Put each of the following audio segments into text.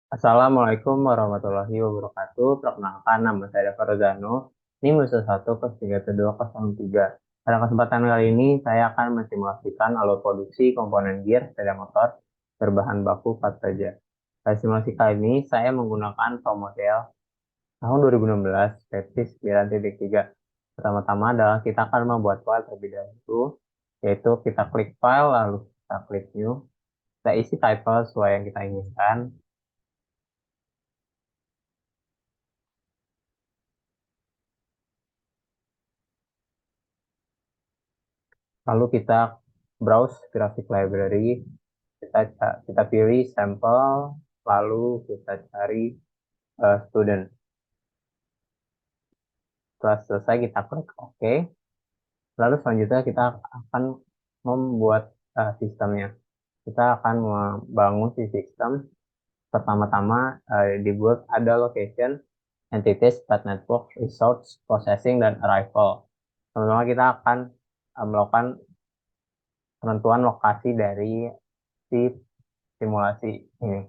Assalamualaikum warahmatullahi wabarakatuh. Perkenalkan, nama saya Farzano. Ini musuh 1+31203. Pada kesempatan kali ini, saya akan mensimulasikan alur produksi komponen gear sepeda motor berbahan baku baja. Pada simulasi kali ini, saya menggunakan pro model tahun 2016 versi 9.3. Pertama-tama adalah kita akan membuat file terlebih dahulu, yaitu kita klik file, lalu kita klik new, kita isi title sesuai yang kita inginkan. Lalu kita browse graphic library, kita pilih sampel, lalu kita cari student. Setelah selesai kita klik OK. Lalu selanjutnya kita akan membuat sistemnya. Kita akan membangun si sistem. Pertama-tama dibuat ada location, entities, state network, resource, processing, dan arrival. Pertama kita akan melakukan penentuan lokasi dari si simulasi ini.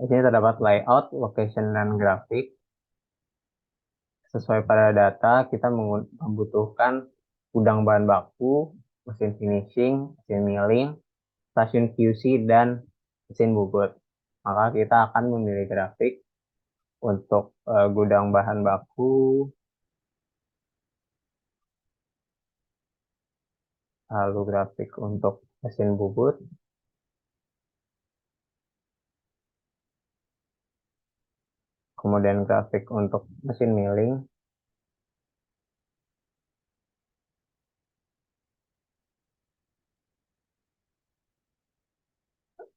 Di sini terdapat layout, location, dan grafik. Sesuai pada data, kita membutuhkan gudang bahan baku, mesin finishing, mesin milling, stasiun QC, dan mesin bubut. Maka kita akan memilih grafik untuk gudang bahan baku, lalu grafik untuk mesin bubut, kemudian grafik untuk mesin milling,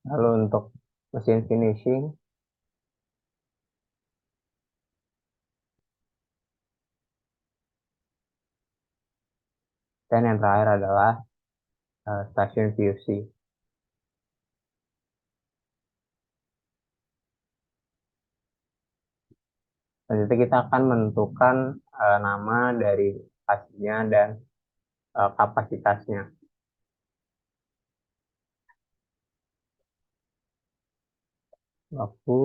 lalu untuk mesin finishing, dan yang terakhir adalah stasiun QC. Selanjutnya kita akan menentukan nama dari lokasinya dan kapasitasnya. Waktu,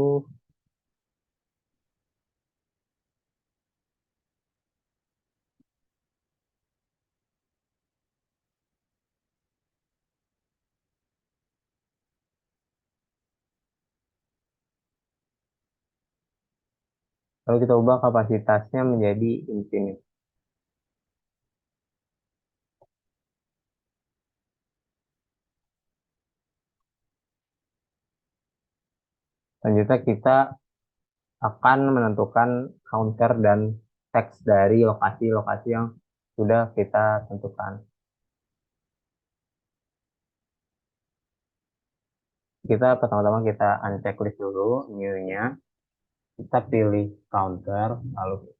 lalu kita ubah kapasitasnya menjadi infinite. Selanjutnya kita akan menentukan counter dan teks dari lokasi-lokasi yang sudah kita tentukan. Kita pertama-tama kita uncheck list dulu new-nya. Kita pilih counter, lalu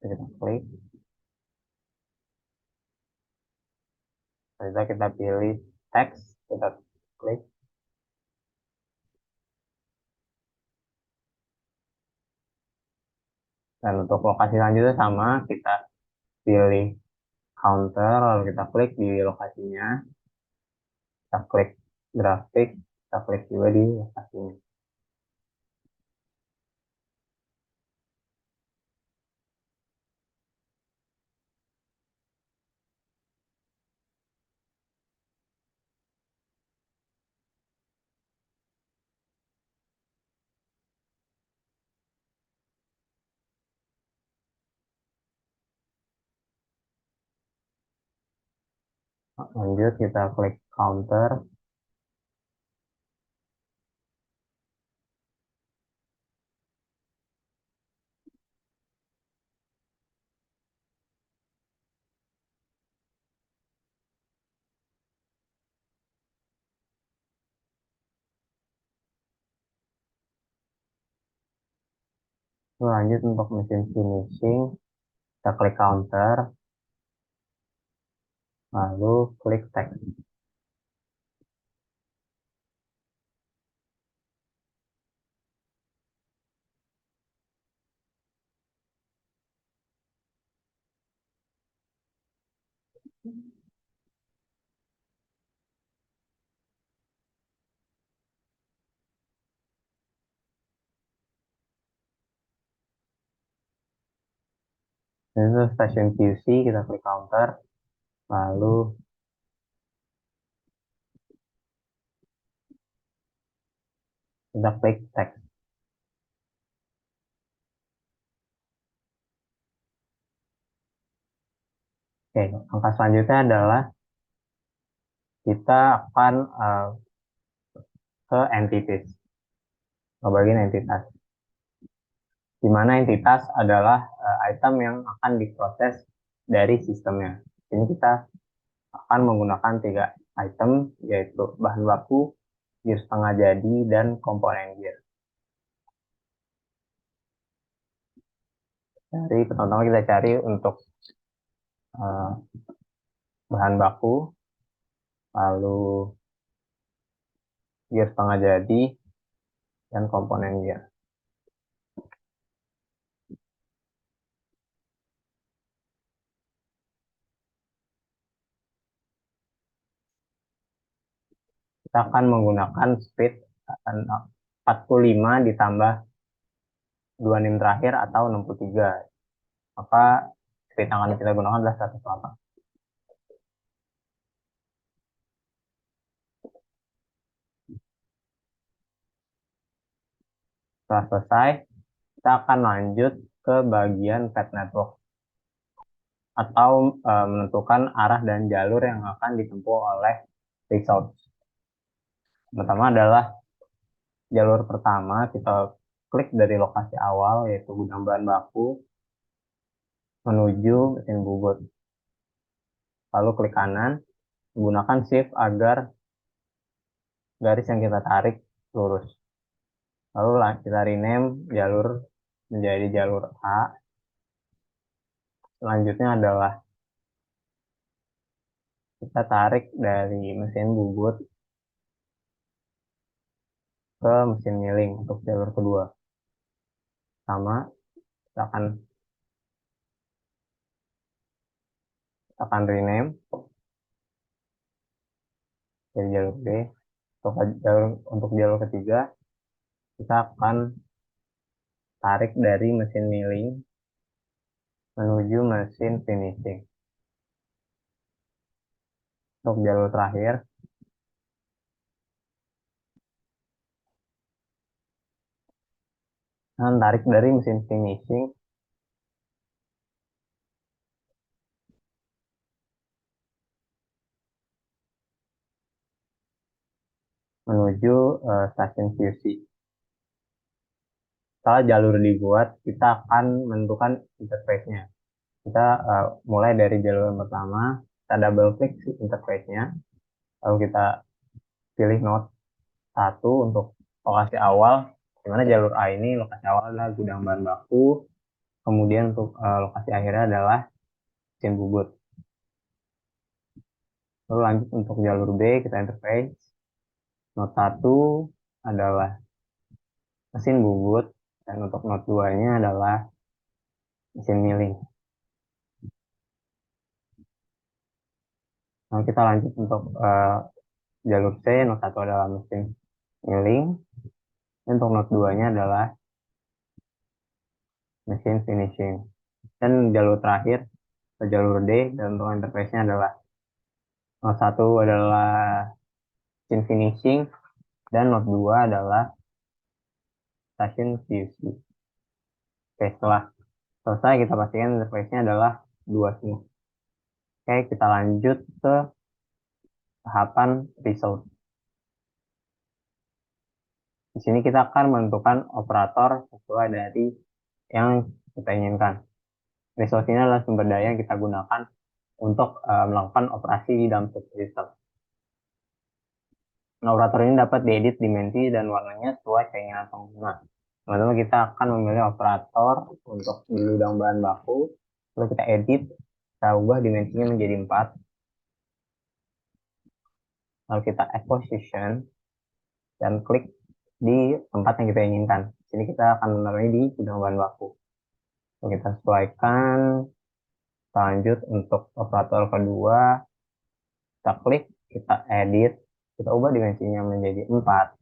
kita klik. Selanjutnya kita pilih teks, kita klik. Dan untuk lokasi selanjutnya sama, kita pilih counter, lalu kita klik di lokasinya, kita klik grafik, kita klik juga di lokasinya. Lanjut kita klik counter, lanjut untuk mesin finishing, kita klik counter, lalu klik text. Itu stasiun QC, kita klik counter, lalu kita klik text. Oke, langkah selanjutnya adalah kita akan ke entities, ke bagian entitas. Di mana entitas adalah item yang akan diproses dari sistemnya. Ini kita akan menggunakan 3 item, yaitu bahan baku, gear setengah jadi, dan komponen gear. Jadi pertama kita cari untuk uh, bahan baku, lalu gear setengah jadi, dan komponen gear. Kita akan menggunakan speed 45 ditambah 2 nim terakhir atau 63. Maka speed yang akan kita gunakan adalah 108. Setelah selesai, kita akan lanjut ke bagian path network atau menentukan arah dan jalur yang akan ditempuh oleh result. Pertama adalah jalur pertama, kita klik dari lokasi awal yaitu gudang bahan baku menuju mesin bubut. Lalu klik kanan, menggunakan shift agar garis yang kita tarik lurus. Lalu kita rename jalur menjadi jalur A. Selanjutnya adalah kita tarik dari mesin bubut ke mesin milling untuk jalur kedua. Sama, kita akan rename jadi jalur B. Untuk jalur ketiga, kita akan tarik dari mesin milling menuju mesin finishing. Untuk jalur terakhir, kita tarik dari mesin finishing menuju stasiun QC. Setelah jalur dibuat, kita akan menentukan interface-nya. Kita mulai dari jalur yang pertama, kita double klik interface-nya, lalu kita pilih node 1 untuk lokasi awal, di mana jalur A ini lokasi awal adalah gudang bahan baku, kemudian untuk lokasi akhirnya adalah mesin bubut. Lalu lanjut untuk jalur B, kita interface, node 1 adalah mesin bubut, dan untuk node 2-nya adalah mesin milling. Nah, kita lanjut untuk jalur C, node 1 adalah mesin milling, dan untuk node 2-nya adalah mesin finishing. Dan jalur terakhir, jalur D, dan untuk interface-nya adalah node 1 adalah mesin finishing, dan node 2 adalah stasiun QC. Oke, setelah selesai kita pastikan interface-nya adalah 2 semua. Oke, kita lanjut ke tahapan result. Di sini kita akan menentukan operator sesuai dari yang kita inginkan. Resource ini adalah sumber daya yang kita gunakan untuk melakukan operasi di dalam system. Nah, operator ini dapat diedit dimensi dan warnanya sesuai keinginan pengguna. Pertama kita akan memilih operator untuk gudang bahan baku, lalu kita edit, kita ubah dimensinya menjadi 4, lalu kita add position, dan klik di tempat yang kita inginkan. Di sini kita akan menaruhnya di gudang bahan baku. Lalu kita sesuaikan, kita lanjut untuk operator kedua, kita klik, kita edit, kita ubah dimensinya menjadi 4,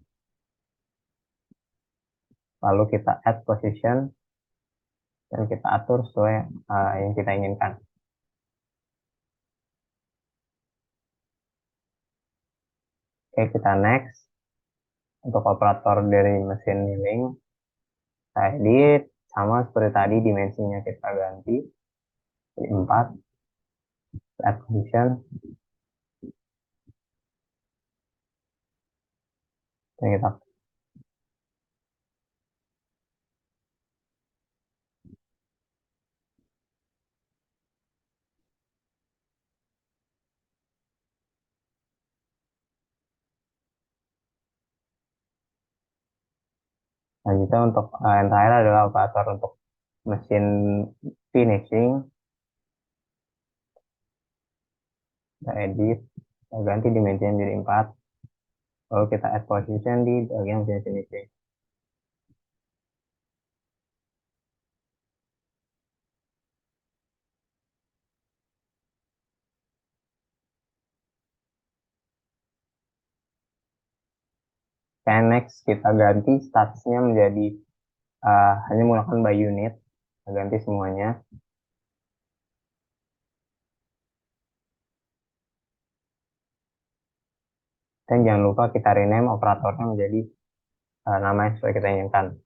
lalu kita add position, dan kita atur sesuai yang kita inginkan. Oke, kita next. Untuk operator dari mesin milling, kita edit sama seperti tadi, dimensinya kita ganti jadi 4, add position, dan kita lanjutkan. Untuk yang terakhir adalah operator untuk mesin finishing. Kita edit, kita ganti dimensinya jadi 4, lalu kita add position di bagian mesin finishing. Dan next kita ganti statusnya menjadi hanya menggunakan by unit. Kita ganti semuanya. Dan jangan lupa kita rename operatornya menjadi nama yang sesuai kita inginkan.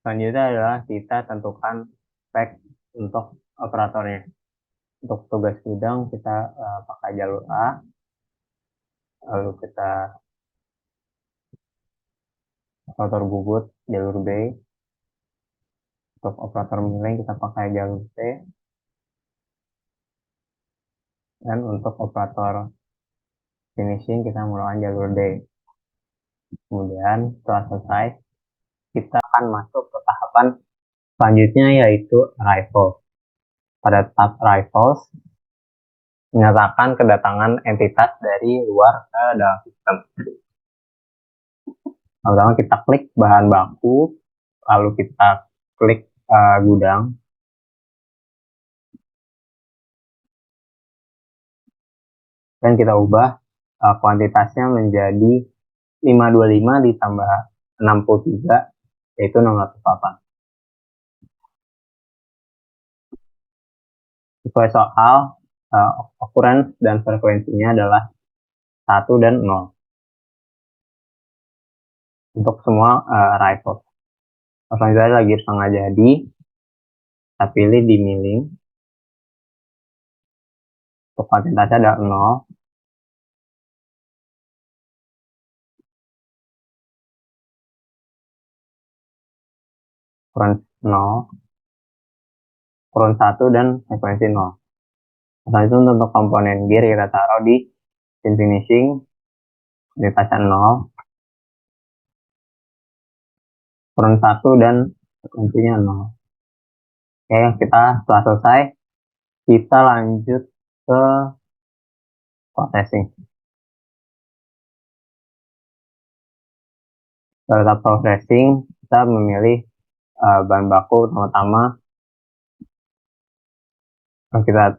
Selanjutnya adalah kita tentukan spek untuk operatornya. Untuk tugas gudang kita pakai jalur A, lalu kita operator bubut jalur B. Untuk operator milling kita pakai jalur C, dan untuk operator finishing kita menggunakan jalur D. Kemudian setelah selesai, kita akan masuk ke tahapan selanjutnya, yaitu arrival. Pada tahap arrivals, menyatakan kedatangan entitas dari luar ke dalam sistem. Pertama kita klik bahan baku, lalu kita klik gudang. Dan kita ubah kuantitasnya menjadi 525 ditambah 63, yaitu 608. Sesuai soal, occurrence dan frekuensinya adalah 1 dan 0 untuk semua arrival. Selanjutnya lagi setengah jadi, kita pilih di milling. Untuk kuantitasnya ada 0, kurang 0, kurang 1, dan frekuensi 0. Selanjutnya untuk komponen gear kita taruh di mesin finishing, kuantitasnya 0, kurang 1, dan frekuensinya 0. Oke, kita setelah selesai, kita lanjut ke processing. Pada processing, kita memilih bahan baku. Pertama, kita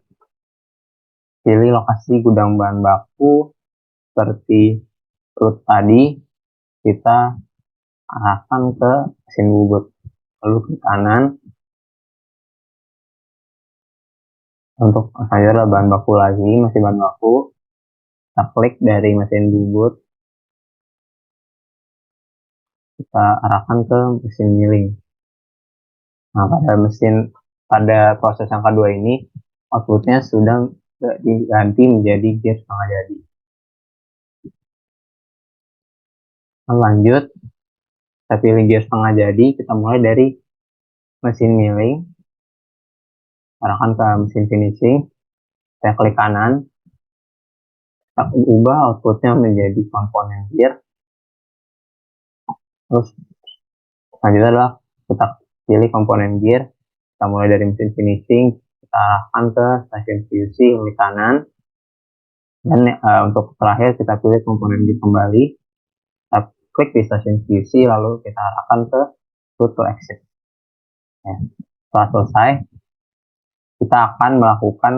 pilih lokasi gudang bahan baku seperti root tadi, kita arahkan ke mesin bubut, lalu ke kanan. Untuk selanjutnya bahan baku lagi, masih bahan baku, kita klik dari mesin bubut, kita arahkan ke mesin milling. Nah, pada proses yang kedua ini, outputnya sudah diganti menjadi gear setengah jadi. Lanjut, kita pilih gear setengah jadi, kita mulai dari mesin milling, arahkan ke mesin finishing, saya klik kanan, kita ubah outputnya menjadi komponen gear. Terus selanjutnya adalah kita pilih komponen gear, kita mulai dari mesin finishing, kita arahkan ke stasiun QC klik kanan, dan untuk terakhir kita pilih komponen gear kembali, kita klik di stasiun QC, lalu kita arahkan ke route to exit. Ya. Setelah selesai, kita akan melakukan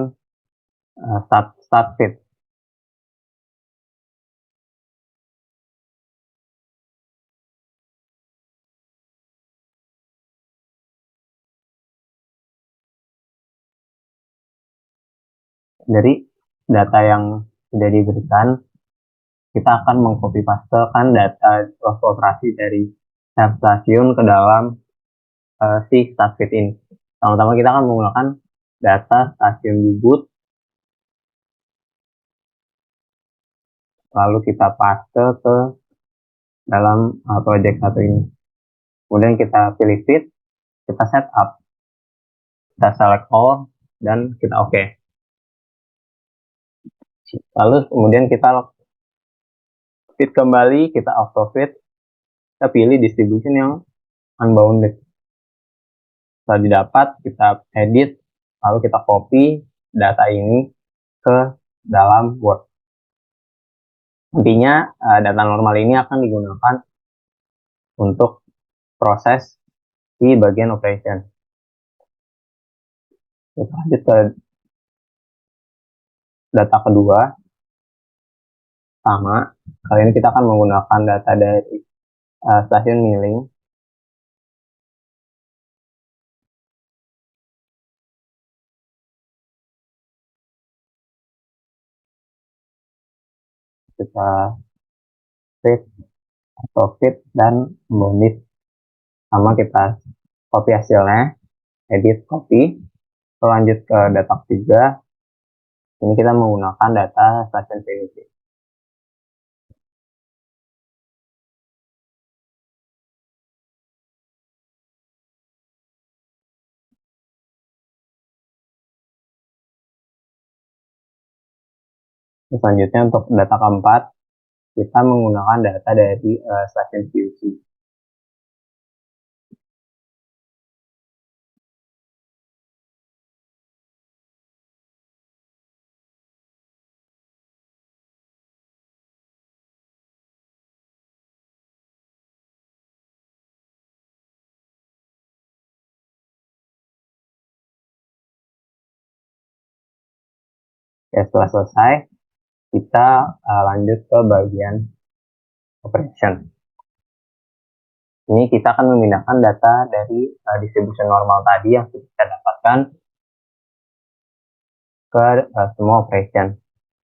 start fit. Dari data yang sudah diberikan, kita akan mengcopy pastekan data waktu operasi dari stasiun ke dalam si start fit ini. Pertama-tama kita akan menggunakan data stasiun Ubud, lalu kita paste ke dalam project satu ini. Kemudian kita pilih fit, kita setup, kita select all, dan kita oke. Lalu kemudian kita fit kembali, kita auto fit, kita pilih distribution yang unbounded. Setelah didapat, kita edit, lalu kita copy data ini ke dalam Word. Intinya data normal ini akan digunakan untuk proses di bagian operation. Kita lanjut ke data kedua. Sama, kali ini kita akan menggunakan data dari stasiun milling. Kita fit atau fit dan bonus. Sama kita copy hasilnya, edit copy. Lanjut ke data ketiga. Ini kita menggunakan data stasiun PVC. Selanjutnya untuk data keempat, kita menggunakan data dari stasiun QC. Ya, setelah selesai, kita lanjut ke bagian operation. Ini kita akan memindahkan data dari distribution normal tadi yang kita dapatkan ke semua operation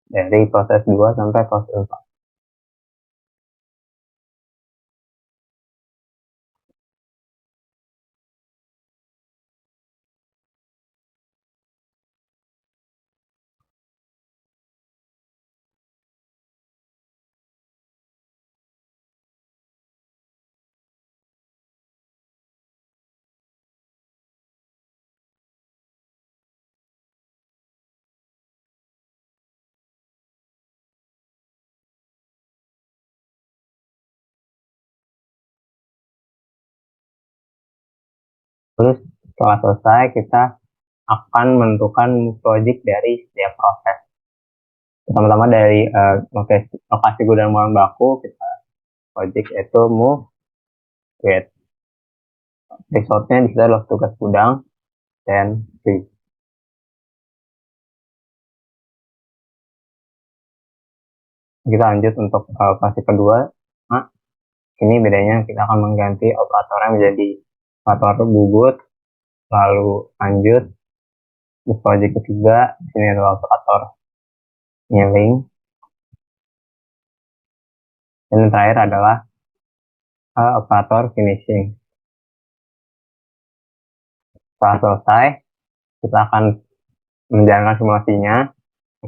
dari proses 2 sampai proses 4. Terus setelah selesai, kita akan menentukan project dari setiap proses. Pertama-tama dari lokasi gudang bahan baku, kita project itu move with resource-nya di situ adalah tugas gudang dan free. Kita lanjut untuk fase kedua. Nah, ini bedanya kita akan mengganti operatornya menjadi operator bubut, lalu lanjut di project ketiga. Ini adalah operator milling, dan yang terakhir adalah operator finishing. Setelah selesai, kita akan menjalankan simulasinya.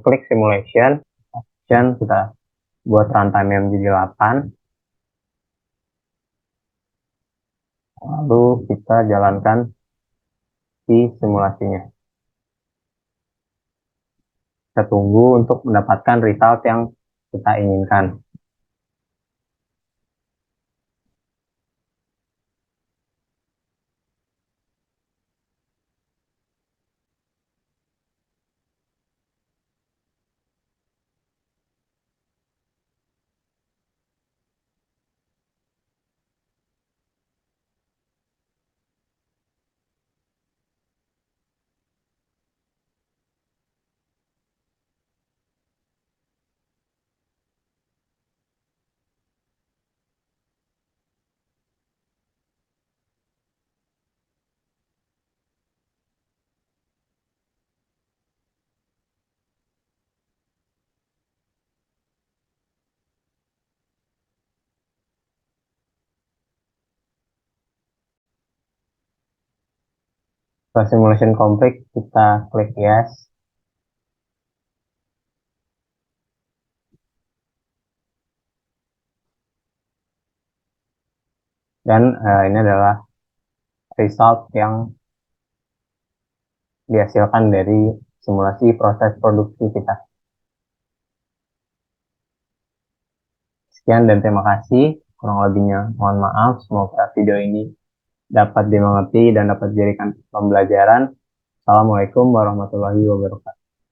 Klik simulation, dan kita buat runtime yang menjadi 8. Lalu kita jalankan di simulasinya. Kita tunggu untuk mendapatkan result yang kita inginkan. Setelah simulation complete, kita klik yes. Dan ini adalah result yang dihasilkan dari simulasi proses produksi kita. Sekian dan terima kasih. Kurang lebihnya mohon maaf. Semoga video ini dapat dimengerti dan dapat dijadikan pembelajaran. Assalamualaikum warahmatullahi wabarakatuh.